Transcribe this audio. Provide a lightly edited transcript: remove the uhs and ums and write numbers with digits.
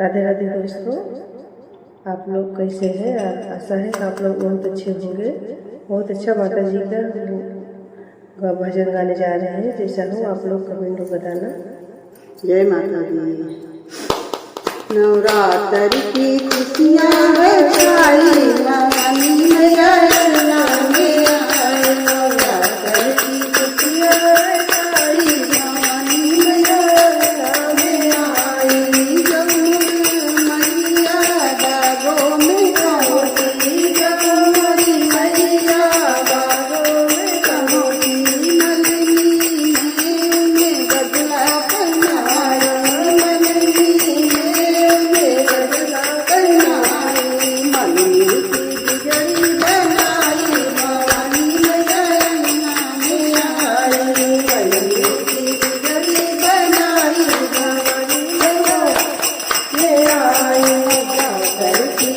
राधे राधे दोस्तों, आप लोग कैसे हैं? आशा है कि आप लोग बहुत अच्छे होंगे। बहुत अच्छा माता जी का भजन गाने जा रहे हैं। जैसा हो आप लोग कमेंट में बताना। जय माता दी। नवरात्र की खुशियाँ बधाई मानी मैया में आए। नवरात्र की खुशियाँ बधाई मानी मैया में आए। मैया बागों में पहुँची, गौरी मैया बागों में पहुँची। नलिनी में बदला पहनाया, नलिनी में बदला पहनाई। मलनी की बिगड़ी बनाई, भवानी मैया में आई। मलनी की बिगड़ी बनाई, भवानी मैया में आई।